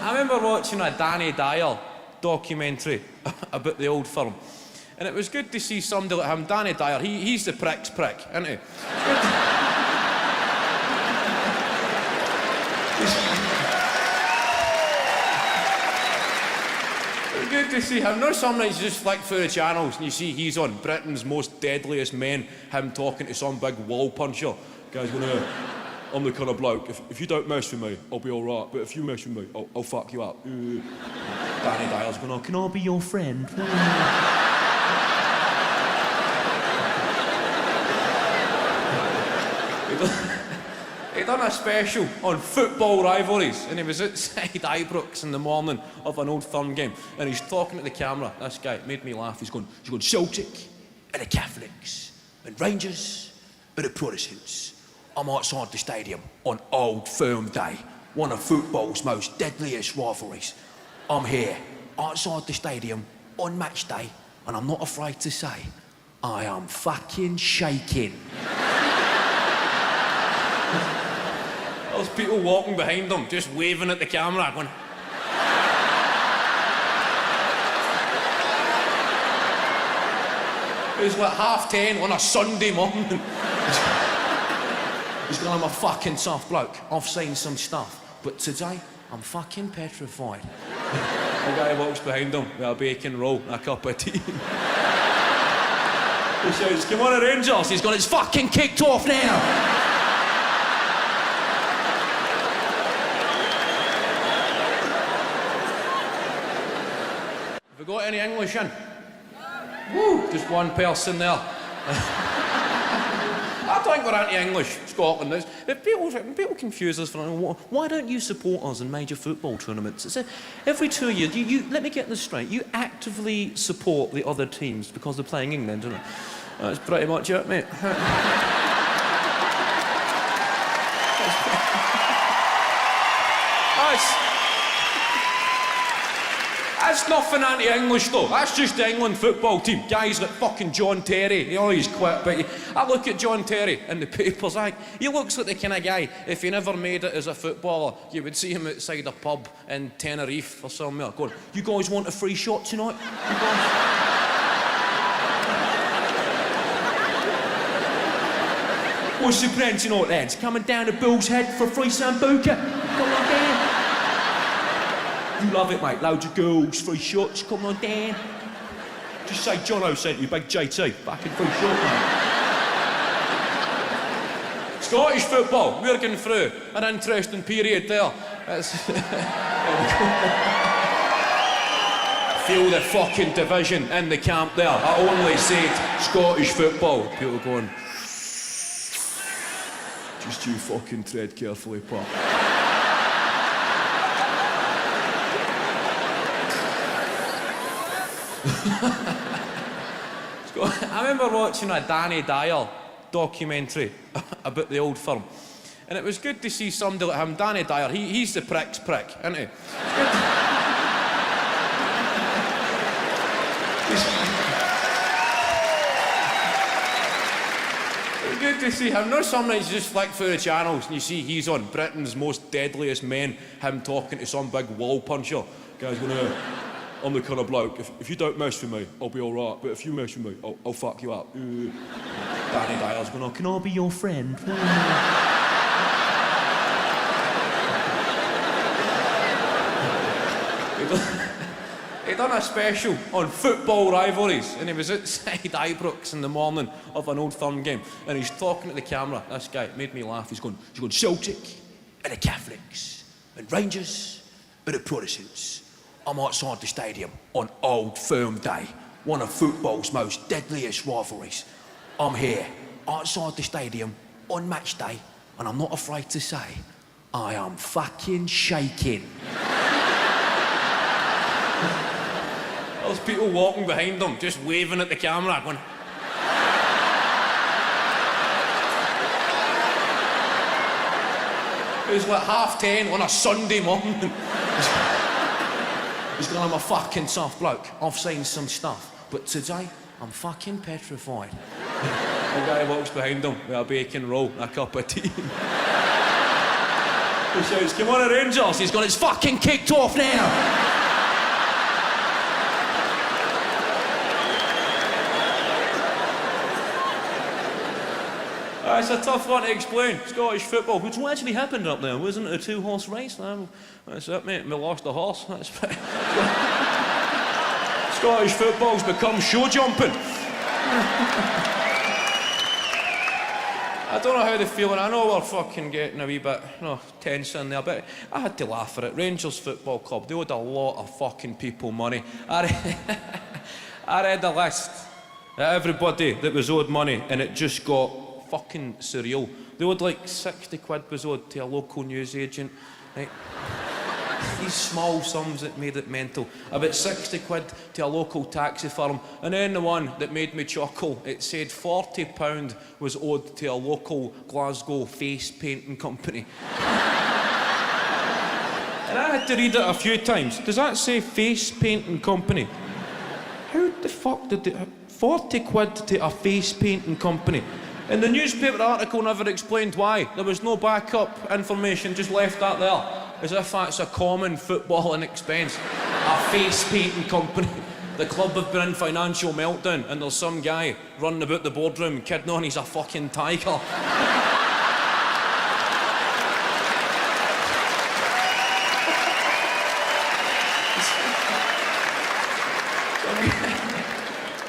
I remember watching a Danny Dyer documentary about the old firm. And it was good to see somebody like him. Danny Dyer, he's the prick's prick, isn't he? It's good to see him. No, some nights you just flick through the channels and you see he's on Britain's Most Deadliest Men, him talking to some big wall puncher. Guys, I'm the kind of bloke, if you don't mess with me, I'll be all right, but if you mess with me, I'll fuck you up. Danny Dyer's going, can I be your friend? He done a special on football rivalries, and he was outside Ibrox in the morning of an Old Firm game, and he's talking to the camera. This guy made me laugh. He's going Celtic and the Catholics and Rangers and the Protestants. I'm outside the stadium on Old Firm Day, one of football's most deadliest rivalries. I'm here outside the stadium on match day, and I'm not afraid to say, I am fucking shaking. There's people walking behind him, just waving at the camera, going... It was like 10:30 on a Sunday morning. He's going, I'm a fucking tough bloke. I've seen some stuff, but today, I'm fucking petrified. The guy walks behind him with a bacon roll and a cup of tea. He shouts, come on, Rangers. He's going, it's fucking kicked off now. Have we got any English in? Woo, just one person there. I think we're anti-English, Scotland is. If people confuse us for why don't you support us in major football tournaments? It's every 2 years, you let me get this straight, you actively support the other teams because they're playing England, don't you? That's pretty much it, mate. That's nothing anti-English though. That's just the England football team. Guys like fucking John Terry. You know, he's quit, but I look at John Terry in the papers, he looks like the kind of guy, if he never made it as a footballer, you would see him outside a pub in Tenerife or somewhere going, you guys want a free shot tonight? You guys? What's the plan tonight, lads? Coming down to Bull's Head for a free Sambuca? Come on down. You love it, mate. Loads of girls, free shots. Come on, Dan. Just say Jono sent you, big JT. Fucking free shot, mate. Scottish football, we're going through an interesting period there. Feel the fucking division in the camp there. I only said Scottish football. People going... Just you fucking tread carefully, pal. I remember watching a Danny Dyer documentary about the old firm, and it was good to see somebody like him. Danny Dyer, he's the prick's prick, isn't he? It's good to see him. No, some nights you just flick through the channels and you see he's on Britain's Most Deadliest Men, him talking to some big wall puncher. Guys, I'm the kind of bloke, if you don't mess with me, I'll be all right, but if you mess with me, I'll fuck you up. Danny Dyer's going, can I be your friend? He done a special on football rivalries, and he was outside Ibrox in the morning of an Old Firm game, and he's talking to the camera. This guy made me laugh. He's going Celtic and the Catholics and Rangers and the Protestants. I'm outside the stadium on Old Firm Day, one of football's most deadliest rivalries. I'm here outside the stadium on match day, and I'm not afraid to say, I am fucking shaking. There's people walking behind him, just waving at the camera, going... It was like 10:30 on a Sunday morning. He's going, I'm a fucking tough bloke. I've seen some stuff, but today, I'm fucking petrified. The guy walks behind him with a bacon roll and a cup of tea. He shouts, come on, Rangers. He's gone, it's fucking kicked off now. It's a tough one to explain. Scottish football, which actually happened up there, wasn't it? A two-horse race? That's it, mate. We lost a horse. That's Scottish football's become show jumping. I don't know how they're feeling. I know we're fucking getting a wee bit, tense in there, but I had to laugh at it. Rangers Football Club, they owed a lot of fucking people money. I read the list of everybody that was owed money, and it just got fucking surreal. They owed like 60 quid was owed to a local newsagent, right? These small sums that made it mental. About 60 quid to a local taxi firm. And then the one that made me chuckle, it said £40 was owed to a local Glasgow face painting company. And I had to read it a few times. Does that say face painting company? How the fuck did they... 40 quid to a face painting company. And the newspaper article never explained why. There was no backup information, just left that there. As if that's a common footballing expense. A face painting company. The club have been in financial meltdown and there's some guy running about the boardroom kidding on he's a fucking tiger.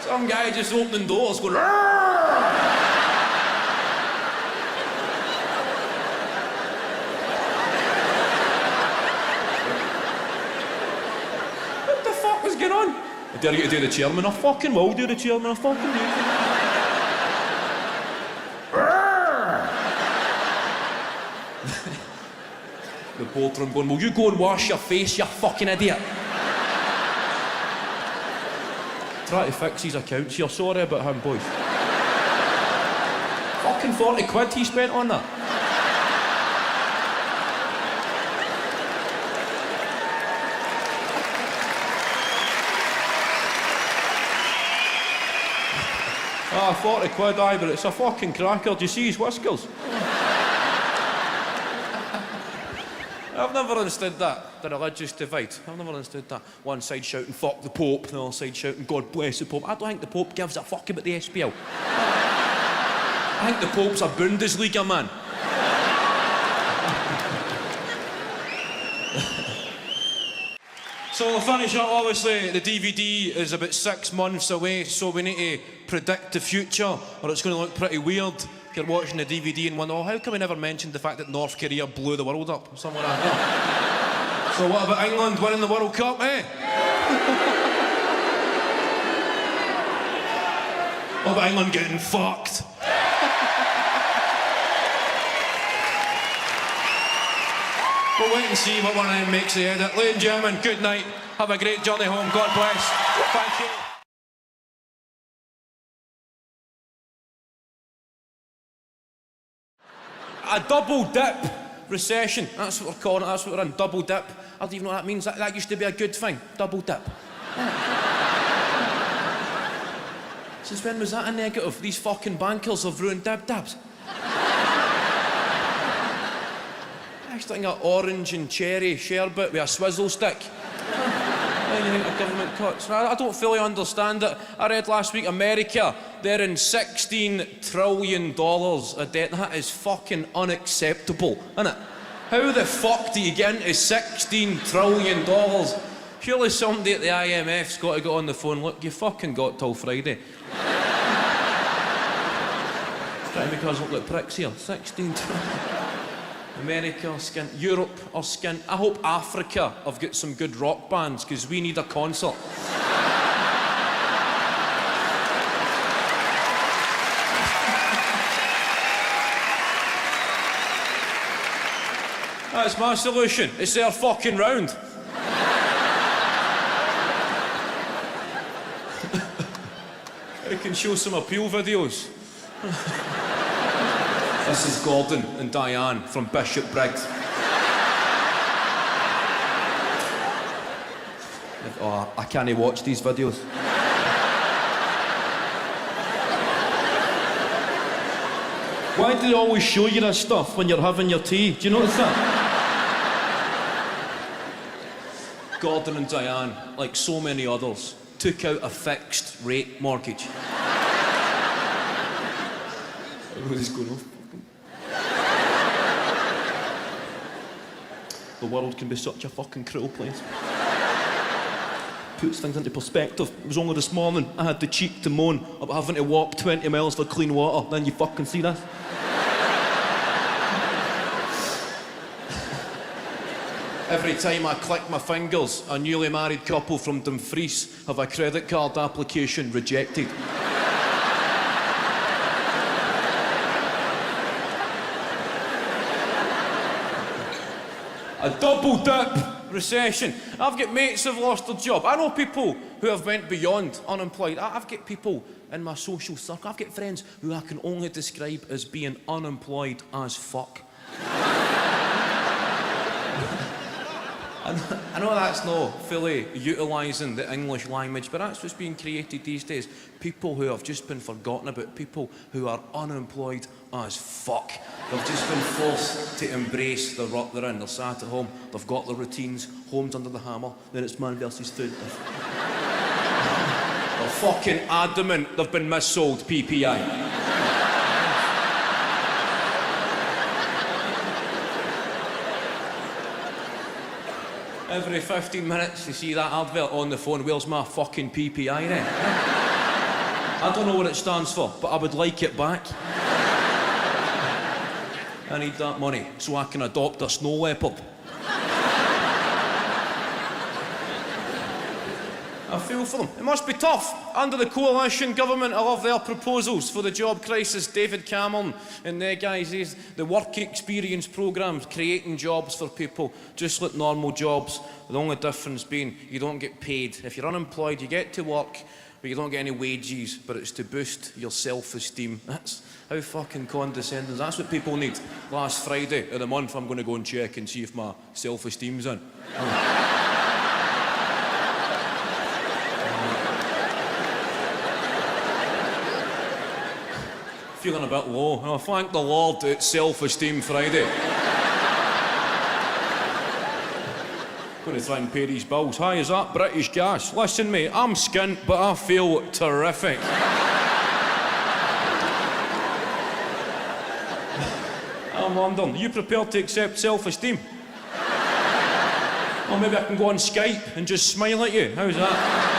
Some guy just opening doors going, "Arrgh!" What the fuck was going on? I dare you to do the chairman. I fucking will do the chairman. I fucking do. The boardroom going, will you go and wash your face, you fucking idiot? Try to fix his accounts here. Sorry about him, boys. Fucking 40 quid he spent on that. Ah, 40 quid, aye, but it's a fucking cracker. Do you see his whiskers? I've never understood that, the religious divide. I've never understood that. One side shouting, fuck the Pope, the other side shouting, God bless the Pope. I don't think the Pope gives a fuck about the SPL. I think the Pope's a Bundesliga man. So we'll finish up, obviously, the DVD is about 6 months away, so we need to predict the future, or it's going to look pretty weird. You're watching the DVD and wonder, oh, how come we never mentioned the fact that North Korea blew the world up? Or something like that. So what about England winning the World Cup, eh? What about England getting fucked? We'll wait and see what one of them makes the edit. Ladies and gentlemen, good night. Have a great journey home. God bless. Thank you. A double dip recession. That's what we're calling it. That's what we're in. Double dip. I don't even know what that means. That used to be a good thing. Double dip. Since when was that a negative? These fucking bankers have ruined dab-dabs. I used to think of orange and cherry sherbet with a swizzle stick. Then you think of government cuts. I don't fully understand it. I read last week America, they're in $16 trillion of debt. That is fucking unacceptable, isn't it? How the fuck do you get into $16 trillion? Surely somebody at the IMF's got to get on the phone. Look, you fucking got till Friday. Trying to make us look like pricks here. 16 trillion. America or skint, Europe or skint. I hope Africa have got some good rock bands, because we need a concert. That's my solution. It's their fucking round. I can show some appeal videos. This is Gordon and Diane from Bishop Briggs. Oh, I can't watch these videos. Why do they always show you this stuff when you're having your tea? Do you notice that? Gordon and Diane, like so many others, took out a fixed rate mortgage. Everybody's going off. The world can be such a fucking cruel place. Puts things into perspective. It was only this morning I had the cheek to moan about having to walk 20 miles for clean water. Then you fucking see this. Every time I click my fingers, a newly married couple from Dumfries have a credit card application rejected. A double dip recession. I've got mates who've lost their job. I know people who have went beyond unemployed. I've got people in my social circle. I've got friends who I can only describe as being unemployed as fuck. I know that's not fully utilising the English language, but that's what's being created these days. People who have just been forgotten about, people who are unemployed as fuck. They've just been forced to embrace the rut they're in. They're sat at home, they've got their routines, home's under the hammer, then it's man versus food. They're fucking adamant they've been missold PPI. Every 15 minutes you see that advert on the phone, where's my fucking PPI then? I don't know what it stands for, but I would like it back. I need that money so I can adopt a snow leopard. I feel for them. It must be tough. Under the coalition government, I love their proposals for the job crisis. David Cameron and the guys, the work experience programmes, creating jobs for people, just like normal jobs. The only difference being you don't get paid. If you're unemployed, you get to work, but you don't get any wages, but it's to boost your self-esteem. That's how fucking condescending. That's what people need. Last Friday of the month, I'm going to go and check and see if my self-esteem's in. Feeling a bit low. Oh, thank the Lord it's Self-Esteem Friday. Going to try and pay these bills. Hi, is that British Gas? Listen, mate, I'm skint, but I feel terrific. I'm wondering, are you prepared to accept self-esteem? Or maybe I can go on Skype and just smile at you. How's that?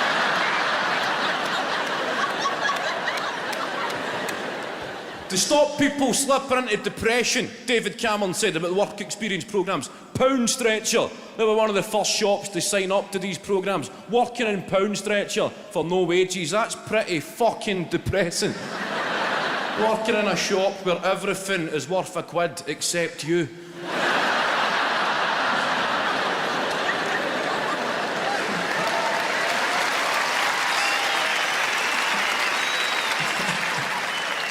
To stop people slipping into depression, David Cameron said about the work experience programmes, Pound Stretcher. They were one of the first shops to sign up to these programmes. Working in Pound Stretcher for no wages, that's pretty fucking depressing. Working in a shop where everything is worth a quid except you.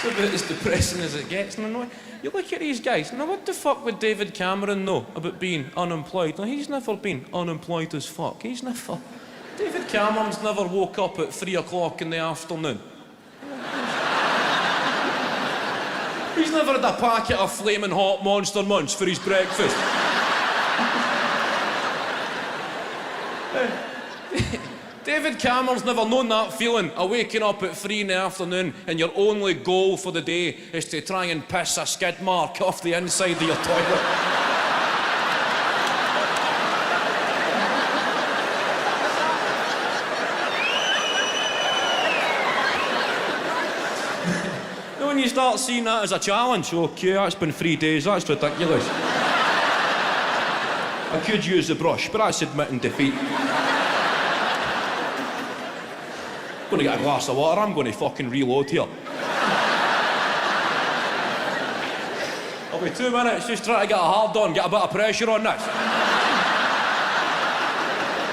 About as depressing as it gets. And I know, you look at these guys, now what the fuck would David Cameron know about being unemployed? Now, he's never been unemployed as fuck. David Cameron's never woke up at 3 o'clock in the afternoon. He's never had a packet of flaming hot Monster Munch for his breakfast. David Cameron's never known that feeling of waking up at 3 in the afternoon and your only goal for the day is to try and piss a skid mark off the inside of your toilet. When you start seeing that as a challenge, okay, that's been 3 days, that's ridiculous. I could use the brush, but that's admitting defeat. I'm going to get a glass of water, I'm going to fucking reload here. I'll be 2 minutes, just trying to get a hard on, get a bit of pressure on this.